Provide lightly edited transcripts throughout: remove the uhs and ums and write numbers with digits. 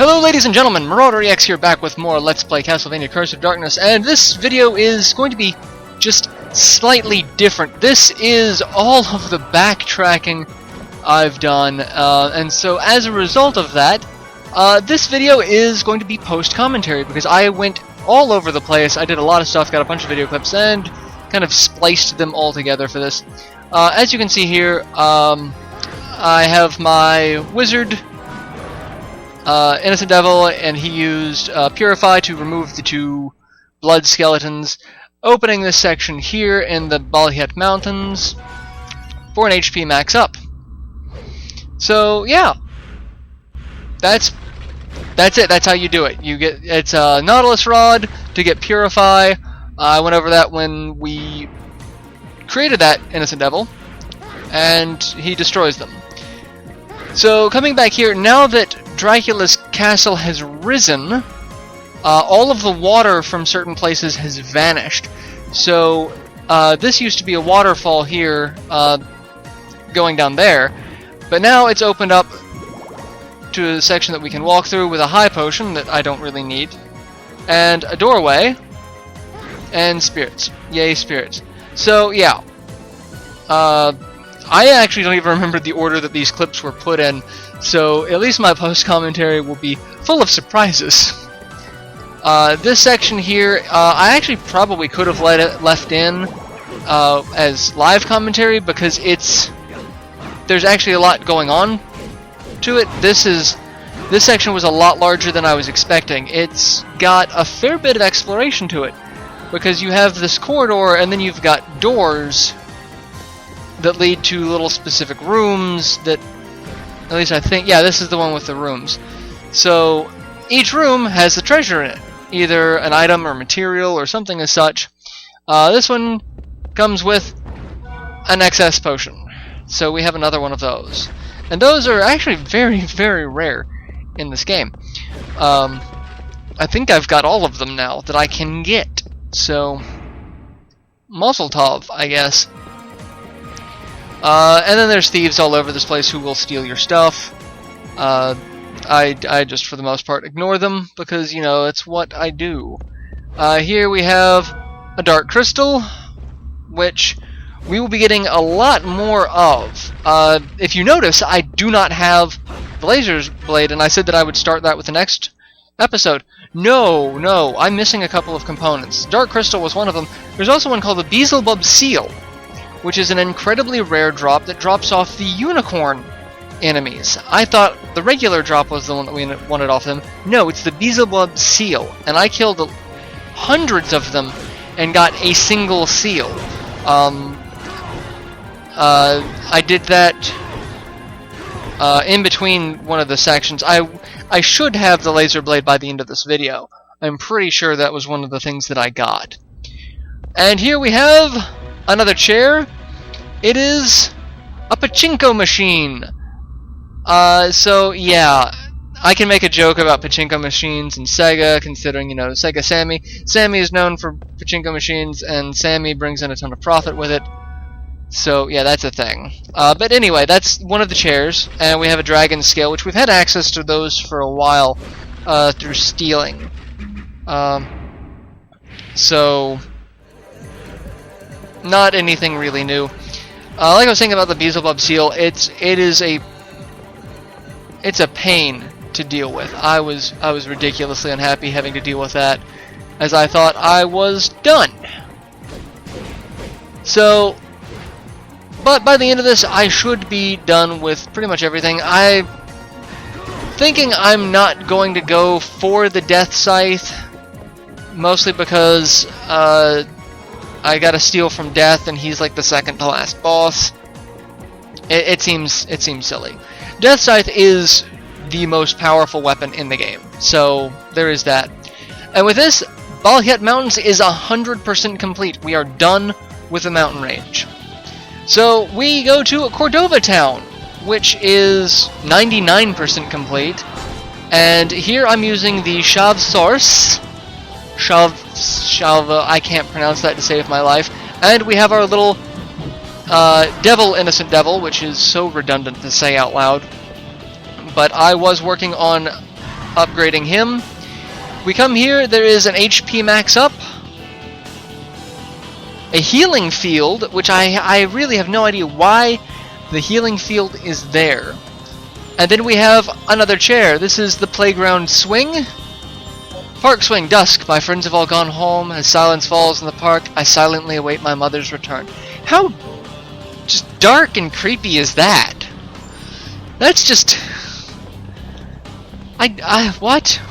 Hello ladies and gentlemen, MarauderEX here, back with more Let's Play Castlevania Curse of Darkness, and this video is going to be just slightly different. This is all of the backtracking I've done, and so as a result of that, this video is going to be post-commentary, because I went all over the place. I did a lot of stuff, got a bunch of video clips, and kind of spliced them all together for this. As you can see here, I have my wizard, Innocent Devil, and he used Purify to remove the two blood skeletons, opening this section here in the Backtracking Mountains for an HP max up. So yeah, that's it. That's how you do it. You get it's a Nautilus Rod to get Purify. I went over that when we created that Innocent Devil, and he destroys them. So coming back here, now that Dracula's castle has risen, all of the water from certain places has vanished. So this used to be a waterfall here, going down there, but now it's opened up to a section that we can walk through with a high potion that I don't really need, and a doorway, and spirits. Yay, spirits. So yeah, I actually don't even remember the order that these clips were put in, so at least my post-commentary will be full of surprises. This section here, I actually probably could have left in as live commentary, because there's actually a lot going on to it. This section was a lot larger than I was expecting. It's got a fair bit of exploration to it, because you have this corridor, and then you've got doors that lead to little specific rooms that, at least I think, yeah, this is the one with the rooms. So each room has a treasure in it, either an item or material or something as such. This one comes with an XS potion, so we have another one of those. And those are actually very, very rare in this game. I think I've got all of them now that I can get, so Mazel Tov, I guess. And then there's thieves all over this place who will steal your stuff. I just, for the most part, ignore them, because, you know, it's what I do. Here we have a dark crystal, which we will be getting a lot more of. If you notice, I do not have the laser blade, and I said that I would start that with the next episode. No, I'm missing a couple of components. Dark crystal was one of them. There's also one called the Beelzebub Seal, which is an incredibly rare drop that drops off the unicorn enemies. I thought the regular drop was the one that we wanted off them. No, it's the Beelzebub Seal, and I killed hundreds of them and got a single seal. I did that in between one of the sections. I should have the laser blade by the end of this video. I'm pretty sure that was one of the things that I got. And here we have another chair. It is a pachinko machine. So yeah, I can make a joke about pachinko machines and Sega, considering, you know, Sega Sammy. Sammy is known for pachinko machines, and Sammy brings in a ton of profit with it. So yeah, that's a thing. But anyway, that's one of the chairs, and we have a dragon scale, which we've had access to those for a while through stealing. So not anything really new. Like I was saying about the Beelzebub Seal, it's a pain to deal with. I was ridiculously unhappy having to deal with that, as I thought I was done. So, but by the end of this, I should be done with pretty much everything. I'm thinking I'm not going to go for the Death Scythe, mostly because I gotta steal from Death, and he's like the second to last boss. It seems silly. Death Scythe is the most powerful weapon in the game, so there is that. And with this, Backtracking Mountains is 100% complete. We are done with the mountain range. So we go to Cordova Town, which is 99% complete. And here I'm using the Shavsors. Shalva, I can't pronounce that to save my life. And we have our little Innocent Devil, which is so redundant to say out loud. But I was working on upgrading him. We come here, there is an HP max up, a healing field, which I really have no idea why the healing field is there. And then we have another chair. This is the playground swing. Park swing, dusk. My friends have all gone home. As silence falls in the park, I silently await my mother's return. How just dark and creepy is that? That's just... what?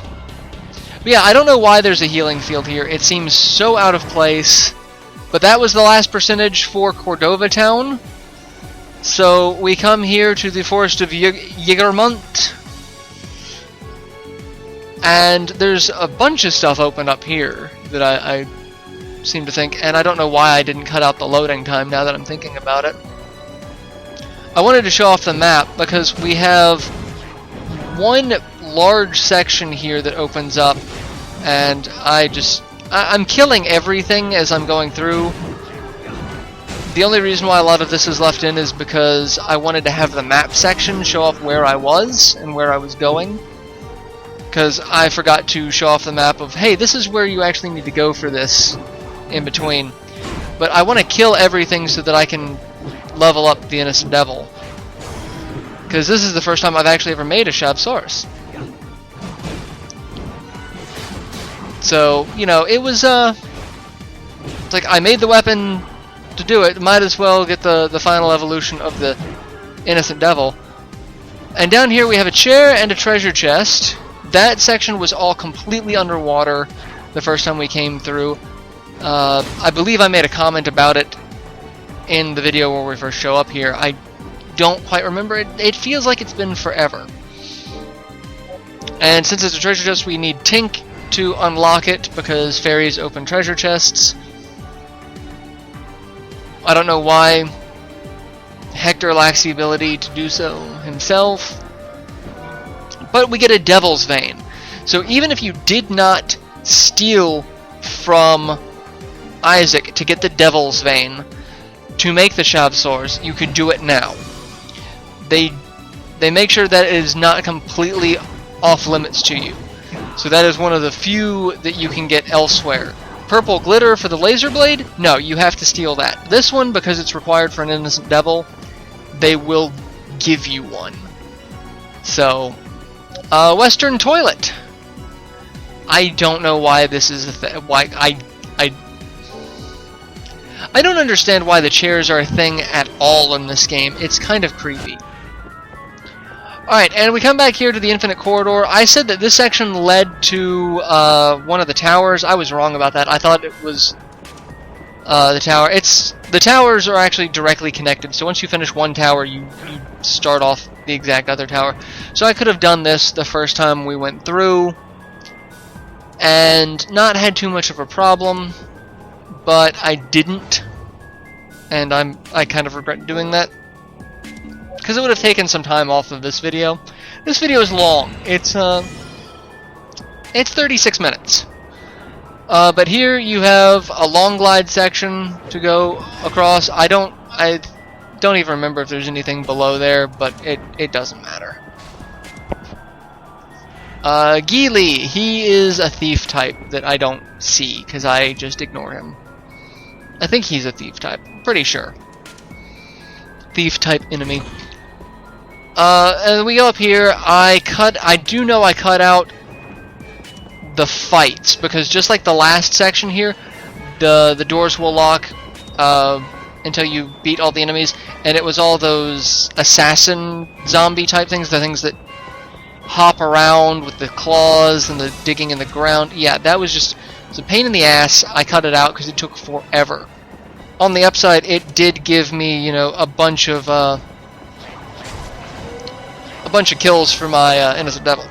But yeah, I don't know why there's a healing field here. It seems so out of place. But that was the last percentage for Cordova Town. So we come here to the Forest of Jagerment. And there's a bunch of stuff open up here that I seem to think. And I don't know why I didn't cut out the loading time now that I'm thinking about it. I wanted to show off the map because we have one large section here that opens up. And I'm killing everything as I'm going through. The only reason why a lot of this is left in is because I wanted to have the map section show off where I was and where I was going. Because I forgot to show off the map of, hey, this is where you actually need to go for this in between. But I want to kill everything so that I can level up the Innocent Devil. Because this is the first time I've actually ever made a Shabsaurus. So, you know, it was, it's like I made the weapon to do it, might as well get the final evolution of the Innocent Devil. And down here we have a chair and a treasure chest. That section was all completely underwater the first time we came through. I believe I made a comment about it in the video where we first show up here. I don't quite remember it. It feels like it's been forever. And since it's a treasure chest, we need Tink to unlock it because fairies open treasure chests. I don't know why Hector lacks the ability to do so himself. But we get a Devil's Vein. So even if you did not steal from Isaac to get the Devil's Vein to make the Shabsaurs, you could do it now. They make sure that it is not completely off limits to you. So that is one of the few that you can get elsewhere. Purple glitter for the laser blade? No, you have to steal that. This one, because it's required for an Innocent Devil, they will give you one. So, Western Toilet. I don't know why this is a thing. Why I don't understand why the chairs are a thing at all in this game. It's kind of creepy. Alright, and we come back here to the Infinite Corridor. I said that this section led to one of the towers. I was wrong about that. I thought it was the tower. The towers are actually directly connected, so once you finish one tower, you start off the exact other tower. So I could have done this the first time we went through and not had too much of a problem, but I didn't, and I kind of regret doing that. Because it would have taken some time off of this video. This video is long. It's 36 minutes. But here you have a long glide section to go across. I don't even remember if there's anything below there, but it doesn't matter. Geely, he is a thief type that I don't see because I just ignore him. I think he's a thief type. Pretty sure. Thief type enemy. And we go up here. I do know I cut out the fights because just like the last section here, the doors will lock until you beat all the enemies, and it was all those assassin zombie type things, the things that hop around with the claws and the digging in the ground. Yeah, that was just a pain in the ass. I cut it out because it took forever. On the upside, it did give me, you know, a bunch of kills for my Innocent Devil.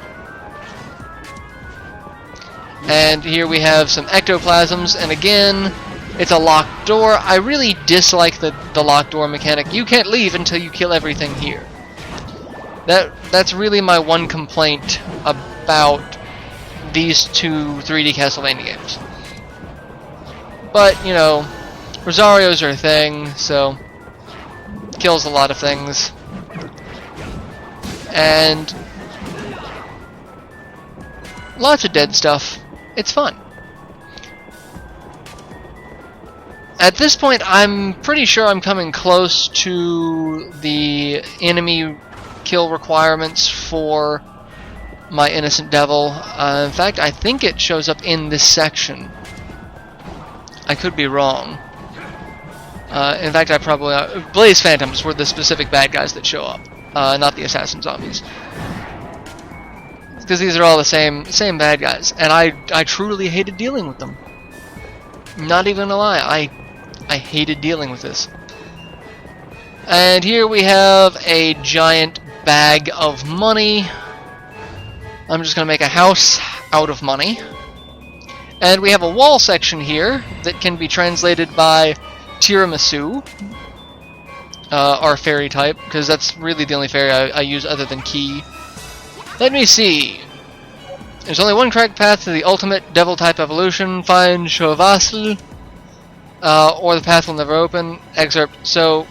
And here we have some ectoplasms, and again, it's a locked door. I really dislike the locked door mechanic. You can't leave until you kill everything here. That's really my one complaint about these two 3D Castlevania games. But, you know, Rosarios are a thing, so kills a lot of things. And Lots of dead stuff. It's fun. At this point, I'm pretty sure I'm coming close to the enemy kill requirements for my Innocent Devil. In fact, I think it shows up in this section. I could be wrong. In fact, I probably... Blaze Phantoms were the specific bad guys that show up, not the Assassin Zombies. Because these are all the same bad guys, and I truly hated dealing with them. Not even a lie, I hated dealing with this. And here we have a giant bag of money. I'm just going to make a house out of money. And we have a wall section here that can be translated by tiramisu, our fairy type, because that's really the only fairy I use other than Key. Let me see. There's only one correct path to the ultimate devil type evolution. Find Chauvasl, or the path will never open. Excerpt. So,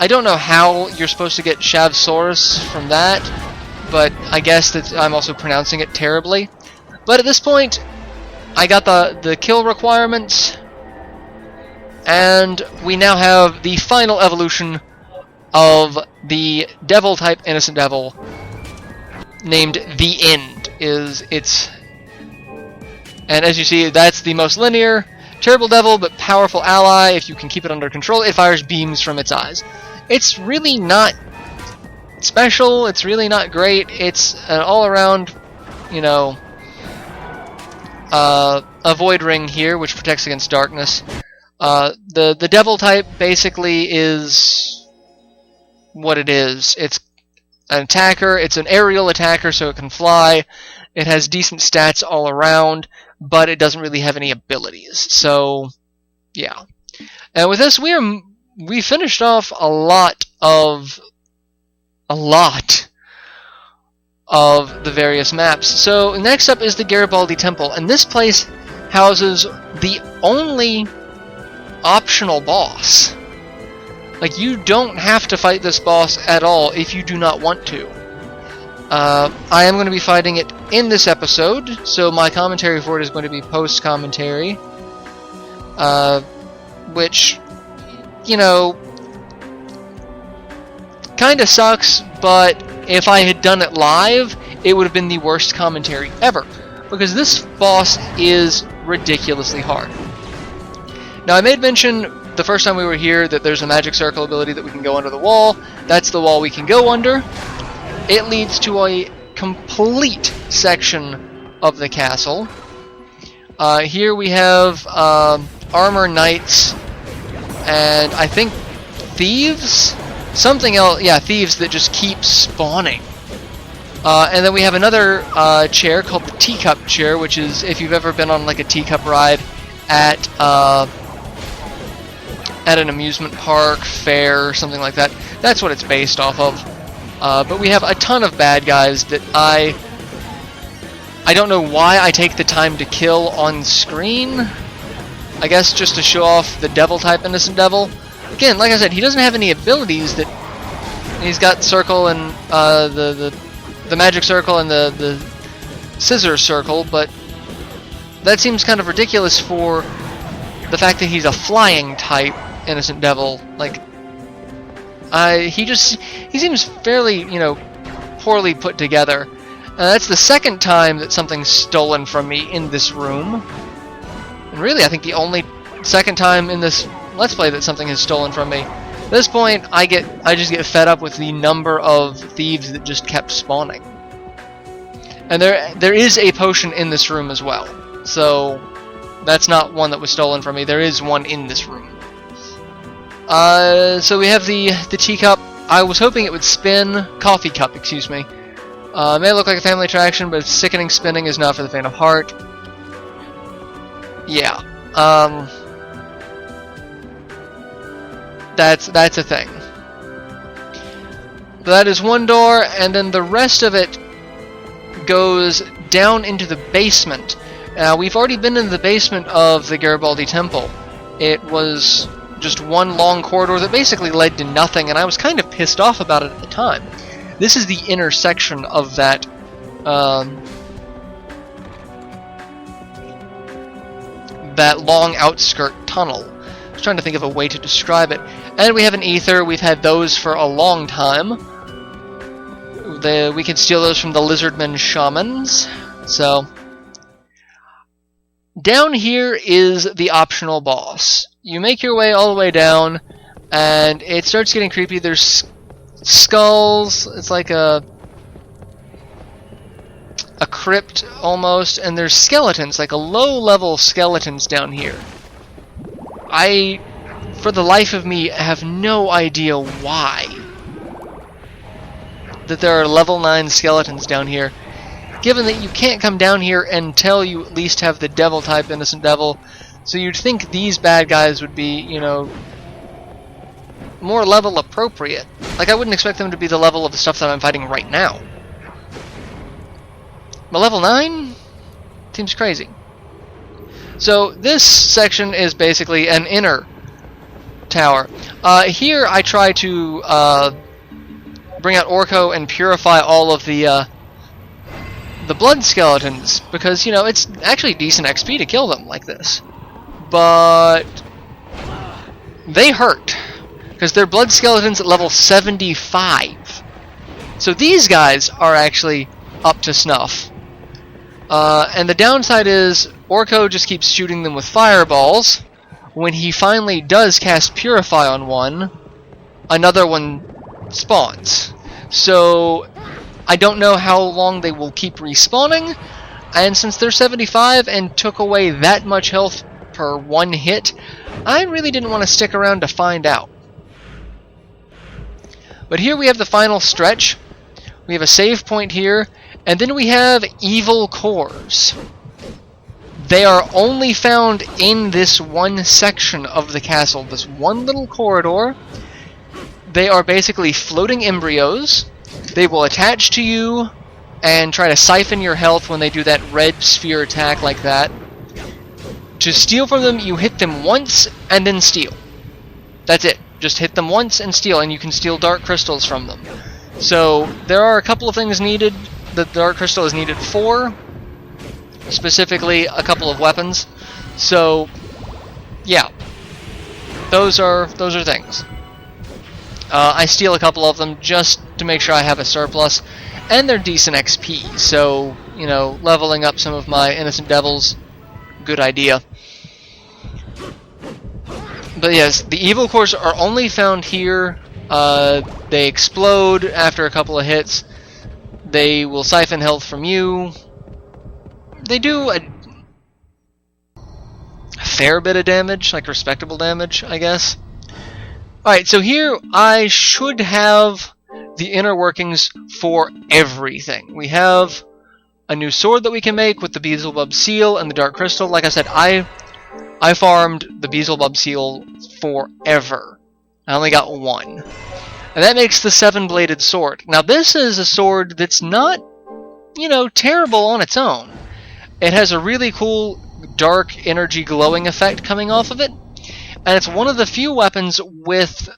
I don't know how you're supposed to get Shavsaurus from that, but I guess that I'm also pronouncing it terribly. But at this point, I got the kill requirements, and we now have the final evolution of the devil type Innocent Devil, named The End. And as you see, that's the most linear, terrible devil, but powerful ally. If you can keep it under control, it fires beams from its eyes. It's really not special, it's really not great, it's an all-around, you know, a void ring here, which protects against darkness. The devil type basically is what it is. It's an attacker, it's an aerial attacker, so it can fly. It has decent stats all around, but it doesn't really have any abilities. So, yeah. And with this, we finished off a lot of the various maps. So next up is the Garibaldi Temple, and this place houses the only optional boss. Like, you don't have to fight this boss at all if you do not want to. I am going to be fighting it in this episode, so my commentary for it is going to be post-commentary. Which, you know, kinda sucks, but if I had done it live, it would have been the worst commentary ever. Because this boss is ridiculously hard. Now, I made mention the first time we were here that there's a magic circle ability that we can go under the wall. That's the wall we can go under. It leads to a complete section of the castle. Here we have armor knights and I think thieves? Something else, yeah, thieves that just keep spawning. And then we have another chair called the teacup chair, which is, if you've ever been on like a teacup ride at an amusement park, fair, or something like that, that's what it's based off of. But we have a ton of bad guys that I don't know why I take the time to kill on screen. I guess just to show off the devil type Innocent Devil. Again, like I said, he doesn't have any abilities. That he's got circle and the magic circle and the scissor circle, but that seems kind of ridiculous for the fact that he's a flying type Innocent Devil. Like, he seems fairly, you know, poorly put together. That's the second time that something's stolen from me in this room. And really, I think the only second time in this Let's Play that something is stolen from me. At this point, I just get fed up with the number of thieves that just kept spawning. And there is a potion in this room as well. So, that's not one that was stolen from me. There is one in this room. So we have the teacup. I was hoping it would spin. Coffee cup, excuse me. It may look like a family attraction, but its sickening spinning is not for the faint of heart. Yeah. That's a thing. That is one door, and then the rest of it goes down into the basement. We've already been in the basement of the Garibaldi Temple. It was just one long corridor that basically led to nothing, and I was kind of pissed off about it at the time. This is the inner section of that that long outskirt tunnel. I was trying to think of a way to describe it. And we have an ether. We've had those for a long time. We can steal those from the lizardmen shamans. So down here is the optional boss. You make your way all the way down, and it starts getting creepy. There's skulls. It's like a crypt almost, and there's skeletons, like a low-level skeletons down here. I, for the life of me, have no idea why that there are level 9 skeletons down here, given that you can't come down here until you at least have the devil type Innocent Devil. So you'd think these bad guys would be, you know, more level appropriate. Like, I wouldn't expect them to be the level of the stuff that I'm fighting right now. But level 9? Seems crazy. So this section is basically an inner tower. Here I try to bring out Orko and purify all of the blood skeletons, because, you know, it's actually decent XP to kill them like this. But they hurt, because they're blood skeletons at level 75. So these guys are actually up to snuff. And the downside is Orko just keeps shooting them with fireballs. When he finally does cast Purify on one, another one spawns. So I don't know how long they will keep respawning, and since they're 75 and took away that much health per one hit, I really didn't want to stick around to find out. But here we have the final stretch. We have a save point here, and then we have evil cores. They are only found in this one section of the castle, this one little corridor. They are basically floating embryos. They will attach to you and try to siphon your health when they do that red sphere attack like that. To steal from them, you hit them once and then steal. That's it. Just hit them once and steal, and you can steal dark crystals from them. So there are a couple of things needed that the dark crystal is needed for. Specifically, a couple of weapons. So yeah, those are things. I steal a couple of them just to make sure I have a surplus, and they're decent XP, so, you know, leveling up some of my Innocent Devils, good idea. But yes, the evil cores are only found here. They explode after a couple of hits. They will siphon health from you. They do a fair bit of damage, like respectable damage, I guess. Alright, so here I should have the inner workings for everything. We have a new sword that we can make with the Beelzebub seal and the Dark Crystal. Like I said, I farmed the Beelzebub seal forever. I only got one. And that makes the 7-bladed sword. Now this is a sword that's not, you know, terrible on its own. It has a really cool dark energy glowing effect coming off of it. And it's one of the few weapons with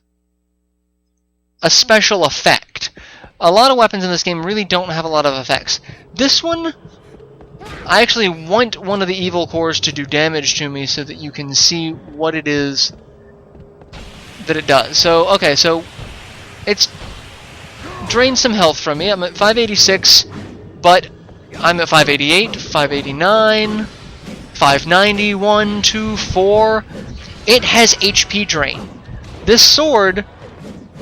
a special effect. A lot of weapons in this game really don't have a lot of effects. This one, I actually want one of the evil cores to do damage to me so that you can see what it is that it does. So, okay, so it's drained some health from me. I'm at 586, but I'm at 588, 589, 590, 1, 2, 4... It has HP drain. This sword,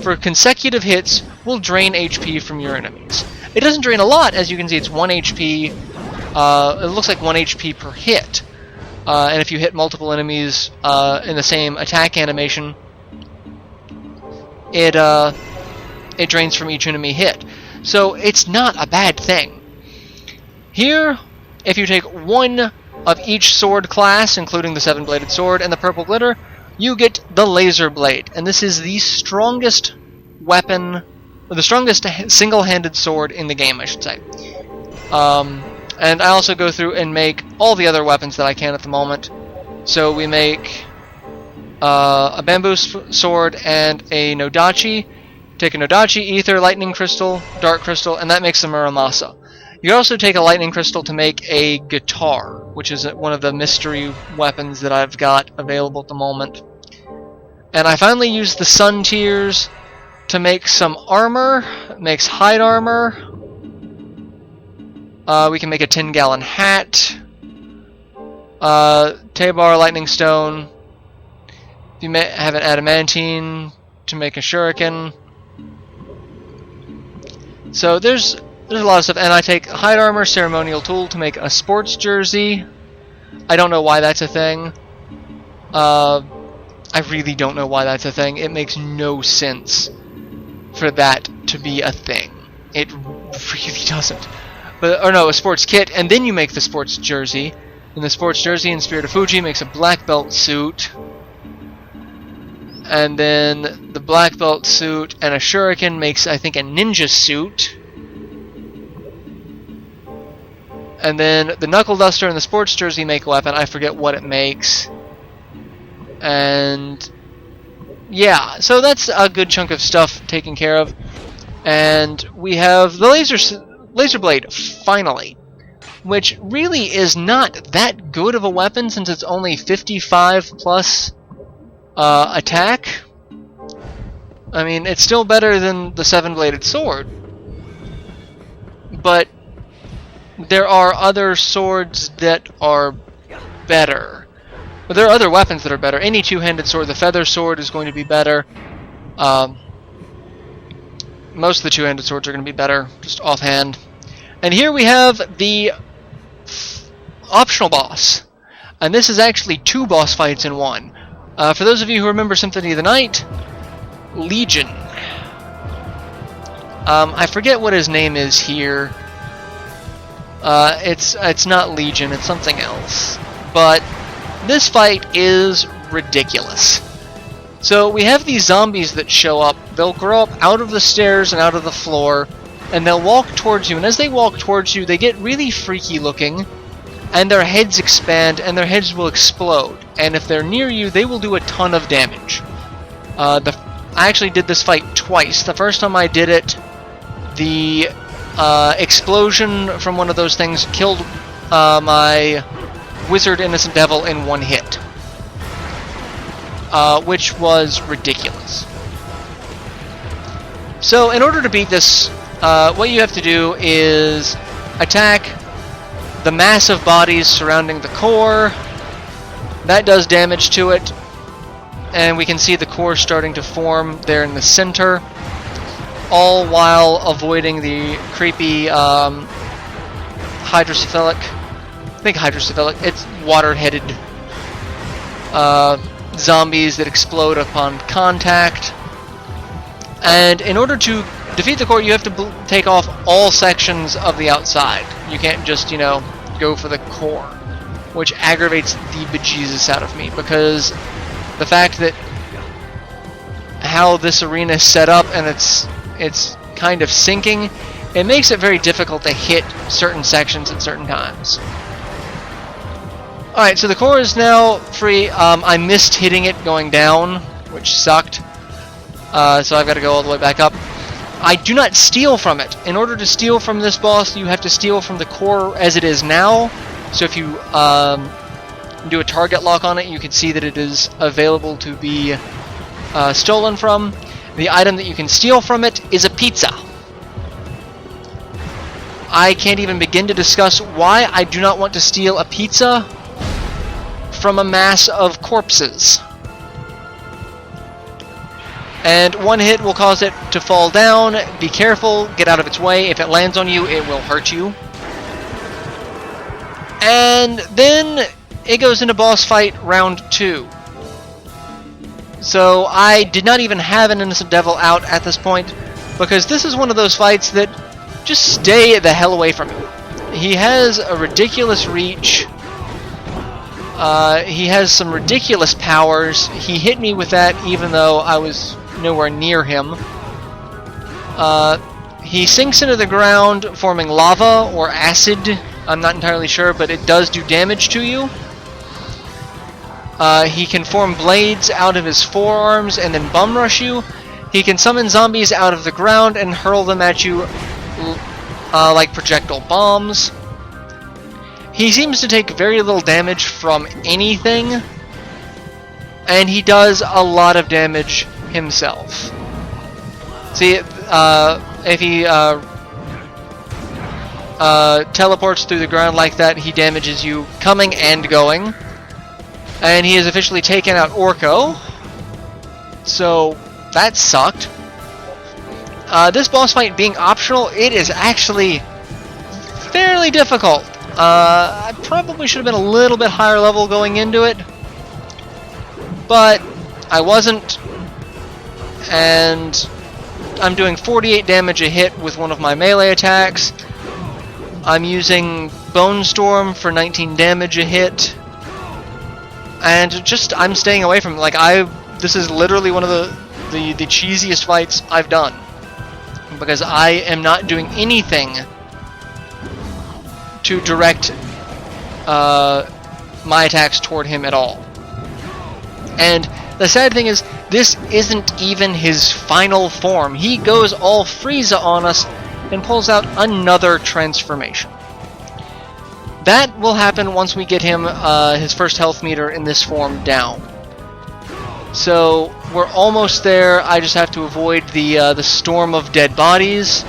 for consecutive hits, will drain HP from your enemies. It doesn't drain a lot, as you can see. It's 1 HP. It looks like 1 HP per hit. And if you hit multiple enemies in the same attack animation, it drains from each enemy hit. So it's not a bad thing. Here, if you take one of each sword class, including the 7-bladed sword and the purple glitter, you get the laser blade, and this is the strongest weapon, or the strongest single-handed sword in the game, I should say. And I also go through and make all the other weapons that I can at the moment. So we make a bamboo sword and a Nodachi. Take a Nodachi, ether, lightning crystal, dark crystal, and that makes the Muramasa. You also take a lightning crystal to make a guitar. which is one of the mystery weapons that I've got available at the moment. And I finally used the Sun Tears to make some armor. It makes hide armor. We can make a 10-gallon hat. Tabar, Lightning Stone. You may have an adamantine to make a shuriken. So there's a lot of stuff, and I take hide armor, ceremonial tool to make a sports jersey. I don't know why that's a thing. I really don't know why that's a thing. It makes no sense for that to be a thing. It really doesn't. But, or no, a sports kit, and then you make the sports jersey. And the sports jersey in Spirit of Fuji makes a black belt suit. And then the black belt suit and a shuriken makes, I think, a ninja suit. And then the knuckle duster and the sports jersey make a weapon. I forget what it makes. And yeah, so that's a good chunk of stuff taken care of. And we have the laser blade, finally. Which really is not that good of a weapon since it's only 55 plus attack. I mean, it's still better than the 7-bladed sword. But there are other swords that are better. But there are other weapons that are better. Any two-handed sword, the feather sword is going to be better. Most of the two-handed swords are going to be better, just offhand. And here we have the optional boss. And this is actually 2 boss fights in one. For those of you who remember Symphony of the Night, Legion. I forget what his name is here. It's not Legion, it's something else. But this fight is ridiculous. So we have these zombies that show up. They'll grow up out of the stairs and out of the floor, and they'll walk towards you. And as they walk towards you, they get really freaky looking, and their heads expand, and their heads will explode. And if they're near you, they will do a ton of damage. I actually did this fight twice. The first time I did it, the explosion from one of those things killed my Wizard Innocent Devil in one hit. Which was ridiculous. So in order to beat this, what you have to do is attack the massive bodies surrounding the core. That does damage to it. And we can see the core starting to form there in the center. All while avoiding the creepy hydrocephalic. I think hydrocephalic. It's water-headed zombies that explode upon contact. And in order to defeat the core, you have to take off all sections of the outside. You can't just, go for the core, which aggravates the bejesus out of me, because the fact that how this arena is set up and it's kind of sinking, it makes it very difficult to hit certain sections at certain times. Alright, so the core is now free. I missed hitting it going down, which sucked. So I've got to go all the way back up. I do not steal from it. In order to steal from this boss, you have to steal from the core as it is now. So if you do a target lock on it, you can see that it is available to be stolen from. The item that you can steal from it is a pizza. I can't even begin to discuss why I do not want to steal a pizza from a mass of corpses. And one hit will cause it to fall down. Be careful, get out of its way. If it lands on you, it will hurt you. And then it goes into boss fight round 2. So I did not even have an Innocent Devil out at this point, because this is one of those fights that just stay the hell away from him. He has a ridiculous reach. He has some ridiculous powers. He hit me with that even though I was nowhere near him. He sinks into the ground forming lava or acid. I'm not entirely sure, but it does do damage to you. He can form blades out of his forearms and then bum rush you. He can summon zombies out of the ground and hurl them at you like projectile bombs. He seems to take very little damage from anything, and he does a lot of damage himself. See, if he teleports through the ground like that, he damages you coming and going. And he has officially taken out Orko, so that sucked. This boss fight being optional, it is actually fairly difficult. I probably should have been a little bit higher level going into it, but I wasn't, and I'm doing 48 damage a hit with one of my melee attacks. I'm using Bone Storm for 19 damage a hit, and just I'm staying away from it. Like this is literally one of the cheesiest fights I've done, because I am not doing anything to direct my attacks toward him at all. And the sad thing is, this isn't even his final form. He goes all Frieza on us and pulls out another transformation. That will happen once we get him his first health meter in this form down. So we're almost there. I just have to avoid the storm of dead bodies,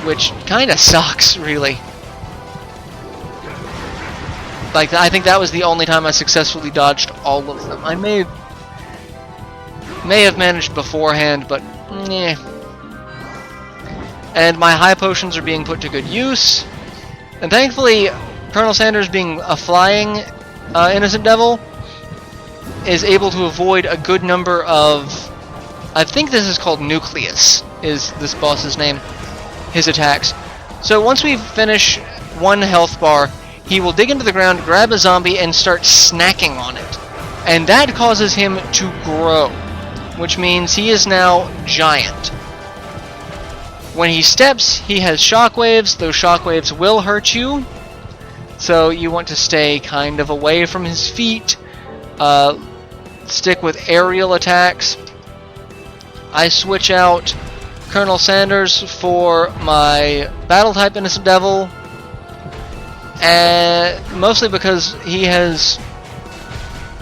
which kind of sucks, really. Like, I think that was the only time I successfully dodged all of them. I may have managed beforehand, but eh. And my high potions are being put to good use. And thankfully, Colonel Sanders, being a flying innocent devil, is able to avoid a good number of... I think this is called Nucleus, is this boss's name. His attacks. So once we finish one health bar, he will dig into the ground, grab a zombie, and start snacking on it. And that causes him to grow, which means he is now giant. When he steps, he has shockwaves. Those shockwaves will hurt you, so you want to stay kind of away from his feet. Stick with aerial attacks. I switch out Colonel Sanders for my Battle-type Innocent Devil, mostly because he has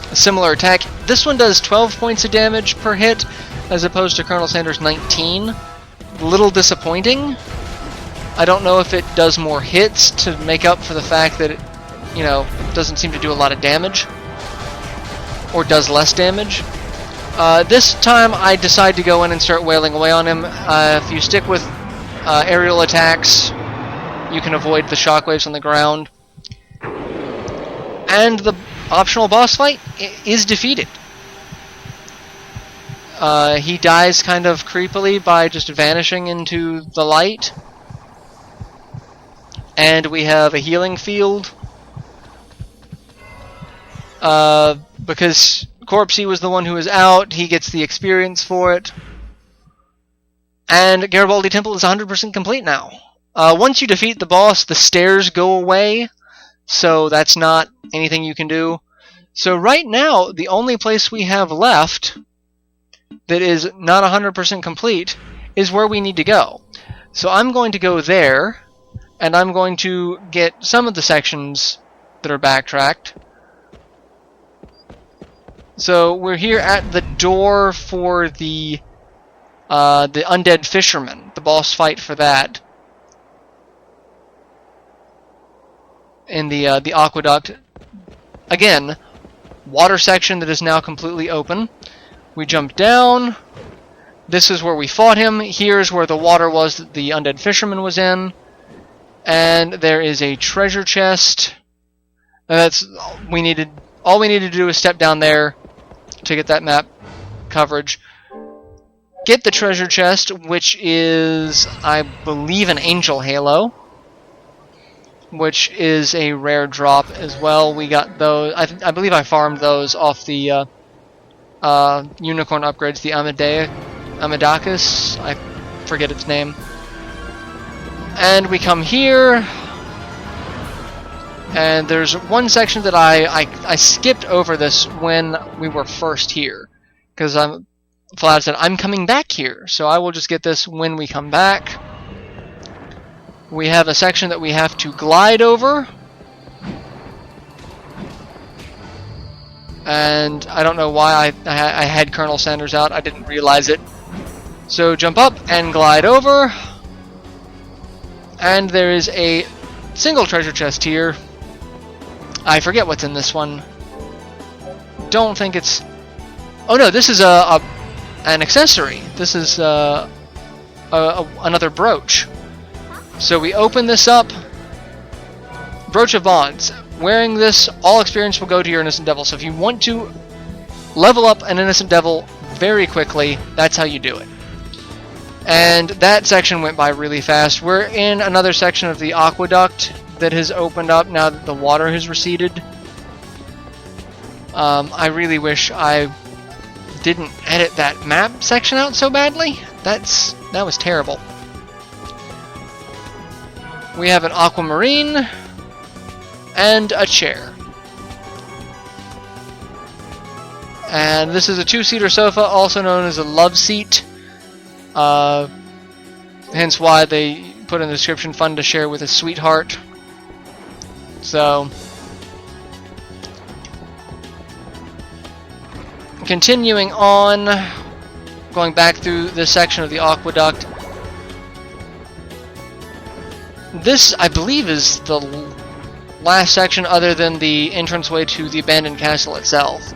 a similar attack. This one does 12 points of damage per hit, as opposed to Colonel Sanders' 19. A little disappointing. I don't know if it does more hits to make up for the fact that it, doesn't seem to do a lot of damage, or does less damage. This time I decide to go in and start wailing away on him. If you stick with aerial attacks, you can avoid the shockwaves on the ground. And the optional boss fight is defeated. He dies kind of creepily by just vanishing into the light. And we have a healing field. Because Corpsey was the one who was out, he gets the experience for it. And Garibaldi Temple is 100% complete now. Once you defeat the boss, the stairs go away, so that's not anything you can do. So right now, the only place we have left that is not 100% complete is where we need to go. So I'm going to go there, and I'm going to get some of the sections that are backtracked. So we're here at the door for the undead fisherman, the boss fight for that, in the aqueduct. Again, water section that is now completely open. We jump down. This is where we fought him. Here's where the water was that the undead fisherman was in, and there is a treasure chest. All we needed to do is step down there to get that map coverage. Get the treasure chest, which is, I believe, an angel halo, which is a rare drop as well. We got those. I believe I farmed those off the unicorn upgrades, the Amadakis. I forget its name. And we come here, and there's one section that I skipped over this when we were first here, because Vlad said, I'm coming back here, so I will just get this when we come back. We have a section that we have to glide over. And I don't know why I had Colonel Sanders out. I didn't realize it. So jump up and glide over. And there is a single treasure chest here. I forget what's in this one. Don't think it's... Oh no, this is an accessory. This is another brooch. So we open this up. Brooch of Bonds. Wearing this, all experience will go to your Innocent Devil. So if you want to level up an Innocent Devil very quickly, that's how you do it. And that section went by really fast. We're in another section of the aqueduct that has opened up now that the water has receded. I really wish I didn't edit that map section out so badly. That was terrible. We have an aquamarine and a chair. And this is a two-seater sofa, also known as a love seat. Hence why they put in the description, fun to share with a sweetheart. So, continuing on, going back through this section of the aqueduct. This, I believe, is the last section other than the entranceway to the abandoned castle itself.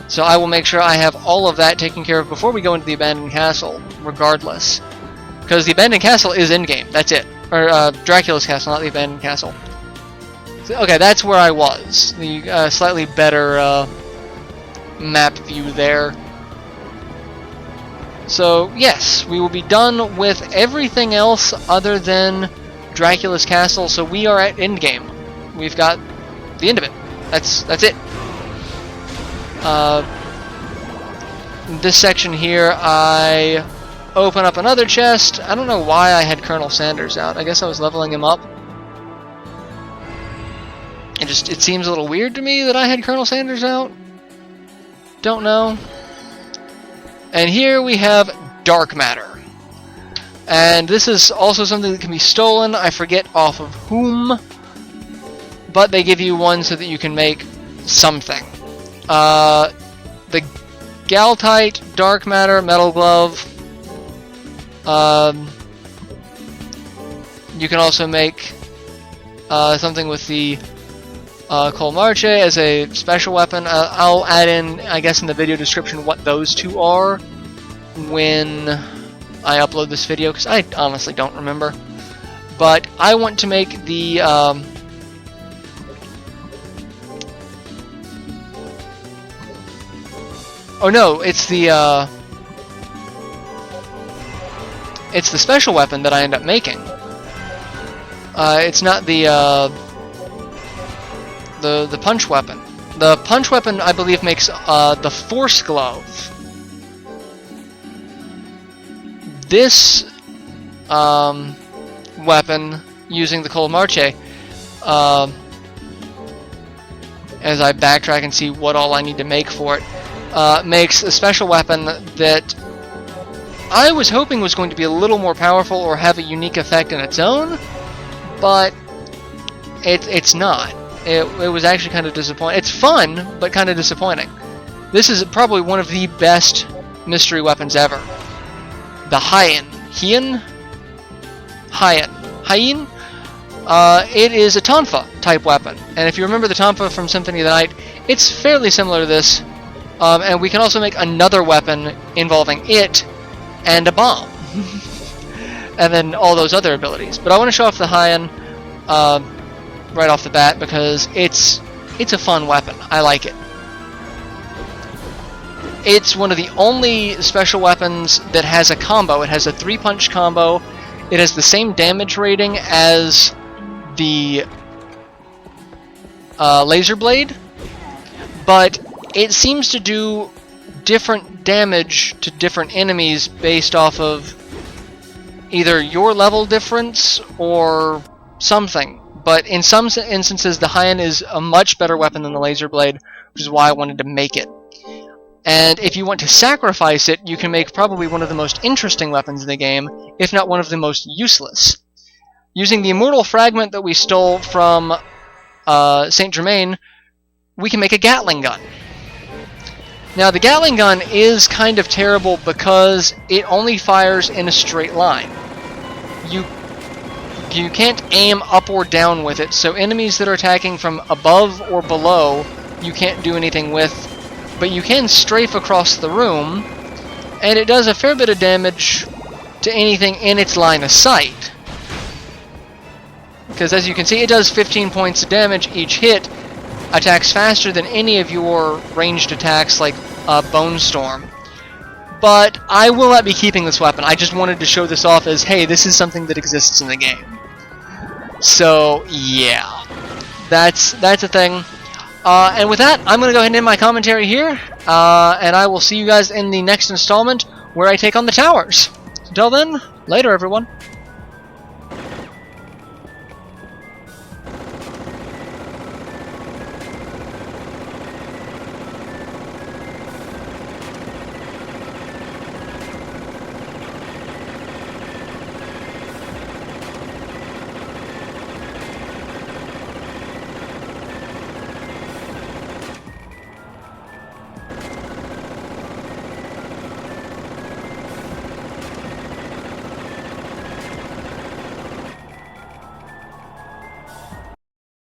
So I will make sure I have all of that taken care of before we go into the abandoned castle, regardless. Because the abandoned castle is in-game, that's it. Or Dracula's castle, not the abandoned castle. So, okay, that's where I was. The slightly better map view there. So, yes, we will be done with everything else other than Dracula's castle, so we are at endgame. We've got the end of it. That's it. This section here, I open up another chest. I don't know why I had Colonel Sanders out. I guess I was leveling him up. It seems a little weird to me that I had Colonel Sanders out. Don't know. And here we have dark matter. And this is also something that can be stolen. I forget off of whom. But they give you one so that you can make something. The Galtite, dark matter, metal glove. You can also make something with the Col Marche as a special weapon. I'll add in, I guess, in the video description what those two are when I upload this video, because I honestly don't remember. But I want to make the oh no, it's the special weapon that I end up making. It's not the punch weapon. The punch weapon, I believe, makes the Force Glove. This weapon, using the Col Marche, as I backtrack and see what all I need to make for it, makes a special weapon that I was hoping was going to be a little more powerful or have a unique effect in its own, but it's not. It was actually kind of disappointing. It's fun, but kind of disappointing. This is probably one of the best mystery weapons ever. The Hyen. It is a Tonfa type weapon. And if you remember the Tonfa from Symphony of the Night, it's fairly similar to this. And we can also make another weapon involving it and a bomb. And then all those other abilities. But I want to show off the Hyen right off the bat because it's a fun weapon. I like it. It's one of the only special weapons that has a combo. It has a 3-punch combo. It has the same damage rating as the laser blade, but it seems to do different damage to different enemies based off of either your level difference or something. But in some instances, the Hyen is a much better weapon than the laser blade, which is why I wanted to make it. And if you want to sacrifice it, you can make probably one of the most interesting weapons in the game, if not one of the most useless. using the immortal fragment that we stole from Saint Germain, we can make a Gatling gun. Now, the Gatling gun is kind of terrible because it only fires in a straight line. You can't aim up or down with it, so enemies that are attacking from above or below, you can't do anything with, but you can strafe across the room, and it does a fair bit of damage to anything in its line of sight. Because as you can see, it does 15 points of damage each hit, attacks faster than any of your ranged attacks like Bone Storm. But I will not be keeping this weapon. I just wanted to show this off as, hey, this is something that exists in the game. So, yeah. That's a thing. And with that, I'm going to go ahead and end my commentary here. And I will see you guys in the next installment where I take on the towers. Until then, later everyone.